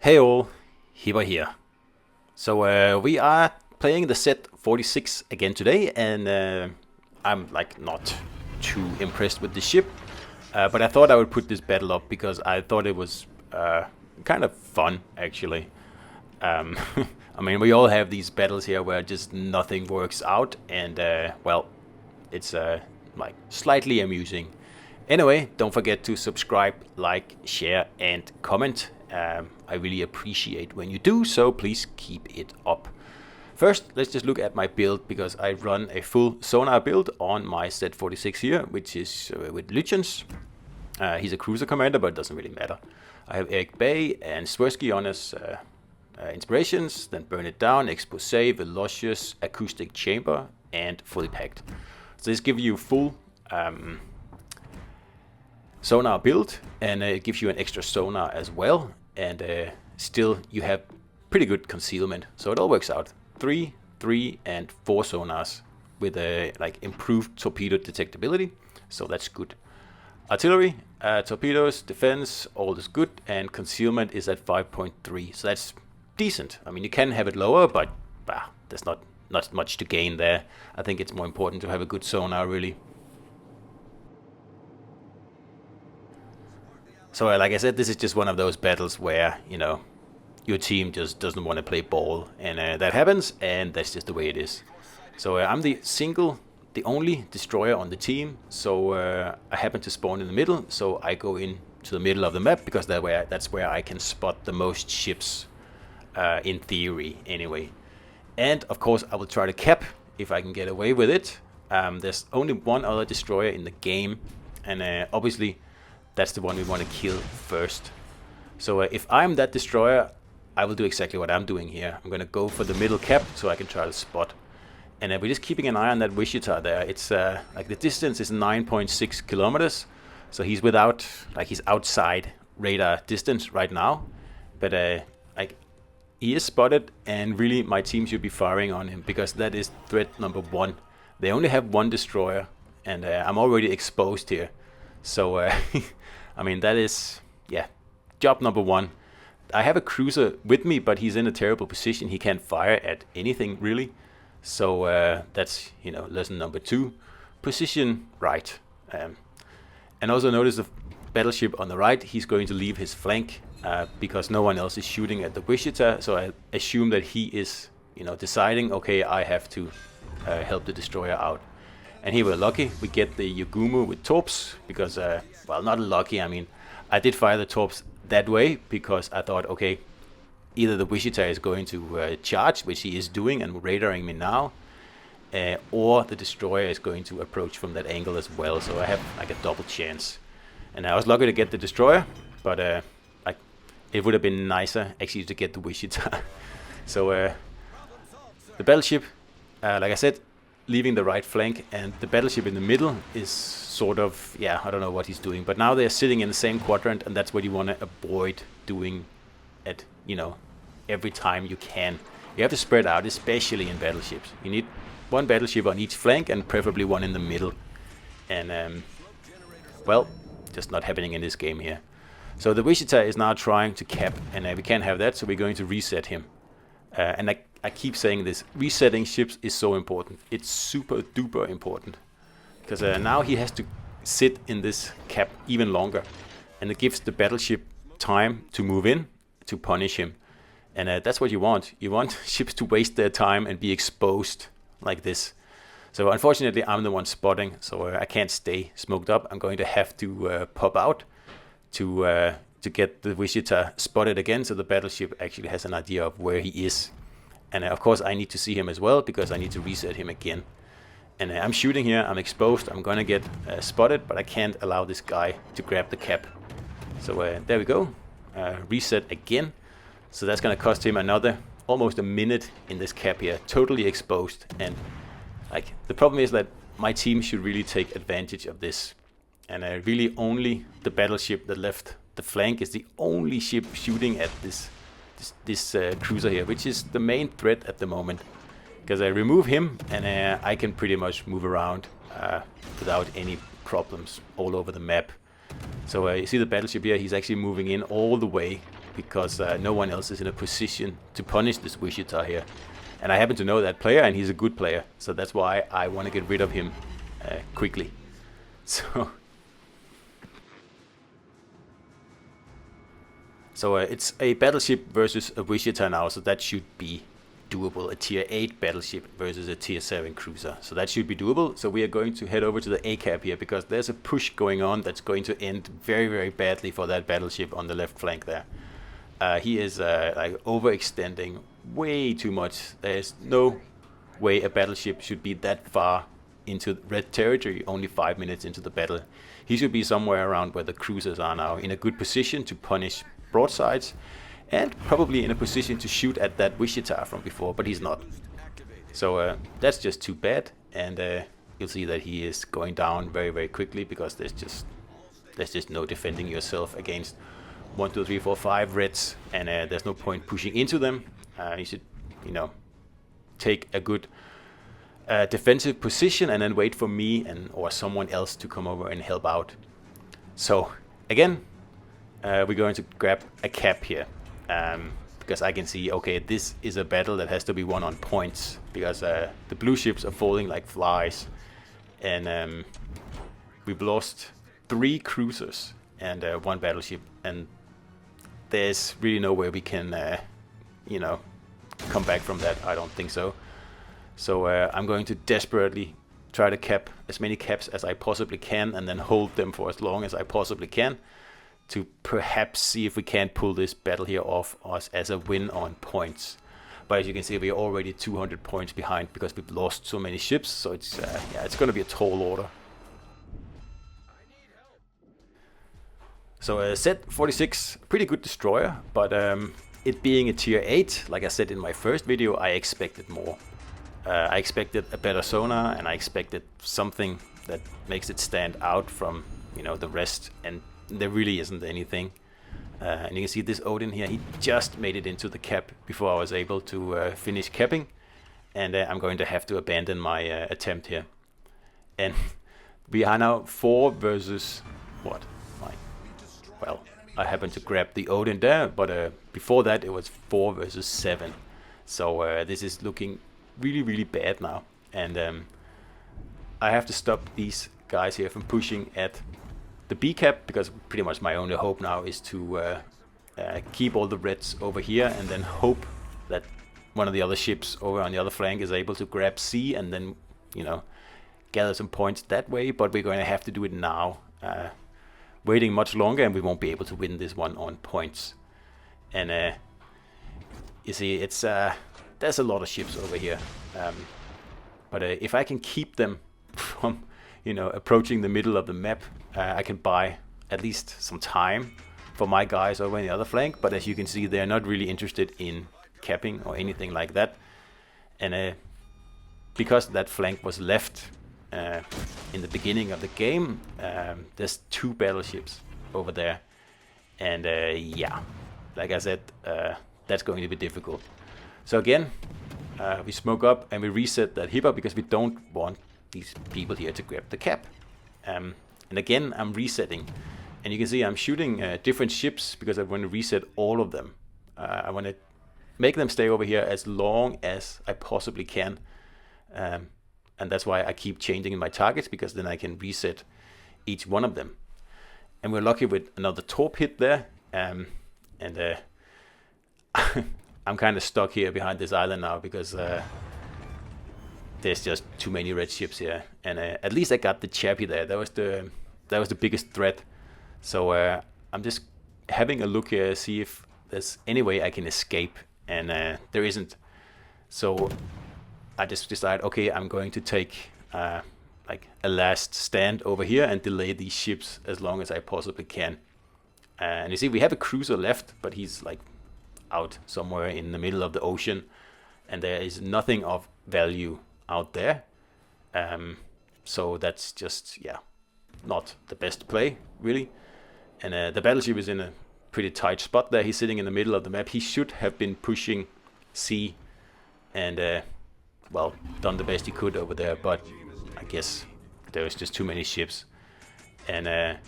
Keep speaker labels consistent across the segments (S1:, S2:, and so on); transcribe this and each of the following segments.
S1: Hey all, Hipper here. So we are playing the Z-46 again today, and I'm like not too impressed with the ship, but I thought I would put this battle up because I thought it was kind of fun actually. Um, I mean, we all have these battles here where just nothing works out, and well, it's like slightly amusing. Anyway, don't forget to subscribe, like, share, and comment. I really appreciate when you do, so please keep it up. First, let's just look at my build, because I run a full sonar build on my Z-46 here, which is with Lutyens. He's a cruiser commander, but it doesn't really matter. I have Eric Bay and Swirsky on his inspirations, then Burn It Down, Expose, Velocious, Acoustic Chamber, and Fully Packed. So this gives you full sonar build, and it gives you an extra sonar as well, and still you have pretty good concealment, so it all works out. 3, 3, and 4 sonars with a like improved torpedo detectability, so that's good. Artillery, torpedoes, defense, all is good, and concealment is at 5.3, so that's decent. I mean, you can have it lower, but there's not much to gain there. I think it's more important to have a good sonar, really. So like I said, this is just one of those battles where, you know, your team just doesn't want to play ball, and that happens, and that's just the way it is. So I'm the only destroyer on the team, so I happen to spawn in the middle, so I go in to the middle of the map, because that's where I can spot the most ships, in theory, anyway. And of course, I will try to cap if I can get away with it. There's only one other destroyer in the game, and obviously that's the one we want to kill first. So if I'm that destroyer, I will do exactly what I'm doing here. I'm going to go for the middle cap so I can try to spot. And we're just keeping an eye on that Wichita there. It's like the distance is 9.6 kilometers. So he's he's outside radar distance right now. But like he is spotted, and really my team should be firing on him, because that is threat number 1. They only have 1 destroyer, and I'm already exposed here. So I mean, that is, yeah, job number 1. I have a cruiser with me, but he's in a terrible position. He can't fire at anything, really. So that's, you know, lesson number 2. Position right. And also notice the battleship on the right. He's going to leave his flank because no one else is shooting at the Wichita. So I assume that he is, you know, deciding, okay, I have to help the destroyer out. And here we're lucky. We get the Yugumu with torps, because, well, not lucky. I mean, I did fire the torps that way because I thought, okay, either the Wichita is going to charge, which he is doing and radaring me now, or the destroyer is going to approach from that angle as well. So I have like a double chance. And I was lucky to get the destroyer, but like it would have been nicer actually to get the Wichita. So the battleship, like I said, leaving the right flank, and the battleship in the middle is sort of, yeah, I don't know what he's doing, but now they're sitting in the same quadrant, and that's what you want to avoid doing at, you know, every time you can. You have to spread out, especially in battleships. You need 1 battleship on each flank, and preferably 1 in the middle. And well, just not happening in this game here. So the Wichita is now trying to cap, and we can't have that, so we're going to reset him. And I keep saying this, resetting ships is so important. It's super duper important, because now he has to sit in this cap even longer, and it gives the battleship time to move in to punish him. And that's what you want. You want ships to waste their time and be exposed like this. So unfortunately, I'm the one spotting, so I can't stay smoked up. I'm going to have to pop out to get the Wichita spotted again, so the battleship actually has an idea of where he is. And of course I need to see him as well, because I need to reset him again. And I'm shooting here, I'm exposed, I'm gonna get spotted, but I can't allow this guy to grab the cap. So there we go, reset again. So that's gonna cost him another almost a minute in this cap here, totally exposed. And like the problem is that my team should really take advantage of this. And really only the battleship that left the flank is the only ship shooting at this cruiser here, which is the main threat at the moment, because I remove him, and I can pretty much move around without any problems all over the map. So you see the battleship here, he's actually moving in all the way because no one else is in a position to punish this Wichita here. And I happen to know that player, and he's a good player, so that's why I want to get rid of him quickly. So it's a battleship versus a Wichita now, so that should be doable. A tier 8 battleship versus a tier 7 cruiser, so that should be doable. So we are going to head over to the A-cap here, because there's a push going on that's going to end very, very badly for that battleship on the left flank there. He is like overextending way too much. There's no way a battleship should be that far into red territory only 5 minutes into the battle. He should be somewhere around where the cruisers are now, in a good position to punish broadsides, and probably in a position to shoot at that Wichita from before, but he's not. So that's just too bad, and you'll see that he is going down very, very quickly, because there's just no defending yourself against 1, 2, 3, 4, 5 reds, and there's no point pushing into them. You should, you know, take a good defensive position and then wait for me or someone else to come over and help out. So again, we're going to grab a cap here, because I can see, okay, this is a battle that has to be won on points, because the blue ships are falling like flies, and we've lost 3 cruisers and 1 battleship, and there's really no way we can you know, come back from that. I don't think so. So I'm going to desperately try to cap as many caps as I possibly can, and then hold them for as long as I possibly can, to perhaps see if we can't pull this battle here off us as a win on points. But as you can see, we are already 200 points behind, because we've lost so many ships. So it's yeah, it's going to be a tall order. So Z-46, pretty good destroyer, but it being a tier 8, like I said in my first video, I expected more. I expected a better sonar, and I expected something that makes it stand out from, you know, the rest, and there really isn't anything. And you can see this Odin here, he just made it into the cap before I was able to finish capping, and I'm going to have to abandon my attempt here. And we are now 4 versus what? Well, I happened to grab the Odin there, but before that it was 4 versus 7. So this is looking really, really bad now, and I have to stop these guys here from pushing at the B cap, because pretty much my only hope now is to keep all the reds over here, and then hope that one of the other ships over on the other flank is able to grab C, and then, you know, gather some points that way. But we're going to have to do it now. Waiting much longer, and we won't be able to win this one on points. And you see, it's there's a lot of ships over here, but if I can keep them from, you know, approaching the middle of the map, I can buy at least some time for my guys over on the other flank. But as you can see, they're not really interested in capping or anything like that, and because that flank was left in the beginning of the game, there's 2 battleships over there, and yeah, like I said, that's going to be difficult. So again, we smoke up and we reset that hipper, because we don't want these people here to grab the cap. And again, I'm resetting, and you can see I'm shooting different ships, because I want to reset all of them. I want to make them stay over here as long as I possibly can. And that's why I keep changing my targets, because then I can reset each one of them. And we're lucky with another torp hit there. And I'm kind of stuck here behind this island now, because there's just too many red ships here. And at least I got the Chappie there. That was the biggest threat. So I'm just having a look here, see if there's any way I can escape. And there isn't. So I just decided, okay, I'm going to take like a last stand over here and delay these ships as long as I possibly can. And you see, we have a cruiser left, but he's like out somewhere in the middle of the ocean, and there is nothing of value out there. So that's just, yeah, not the best play, really. And the battleship is in a pretty tight spot there. He's sitting in the middle of the map. He should have been pushing C and well, done the best he could over there, but I guess there was just too many ships. And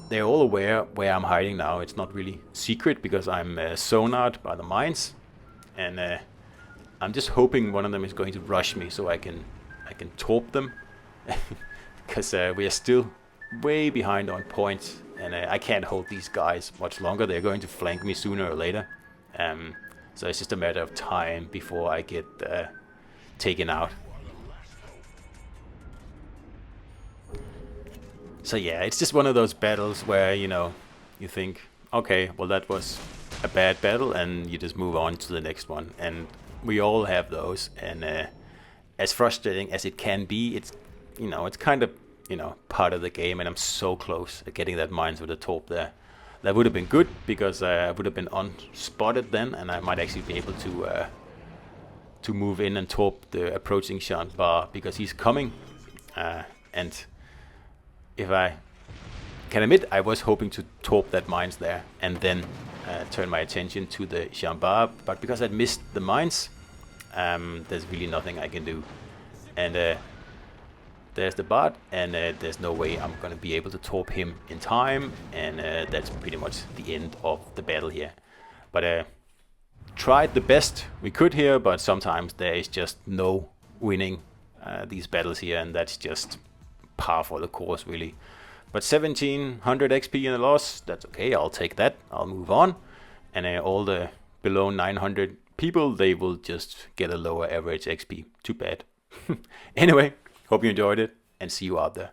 S1: they're all aware where I'm hiding now. It's not really secret because I'm sonared by the mines, and I'm just hoping one of them is going to rush me so I can torp them, because we are still way behind on points, and I can't hold these guys much longer. They're going to flank me sooner or later, so it's just a matter of time before I get taken out. So yeah, it's just one of those battles where, you know, you think, okay, well that was a bad battle, and you just move on to the next one. And we all have those, and as frustrating as it can be, it's, you know, it's kind of, you know, part of the game. And I'm so close at getting that mines with a torp there. That would have been good, because I would have been unspotted then, and I might actually be able to move in and torp the approaching Jean Bar, because he's coming, and if I can admit, I was hoping to torp that mines there and then turn my attention to the Jean Bar, but because I'd missed the mines, there's really nothing I can do. And there's the Bard, and there's no way I'm going to be able to torp him in time, and that's pretty much the end of the battle here. But tried the best we could here, but sometimes there is just no winning these battles here, and that's just par for the course, really. But 1700 XP in a loss, that's okay, I'll take that, I'll move on. And all the below 900 people, they will just get a lower average XP. Too bad. Anyway, hope you enjoyed it, and see you out there.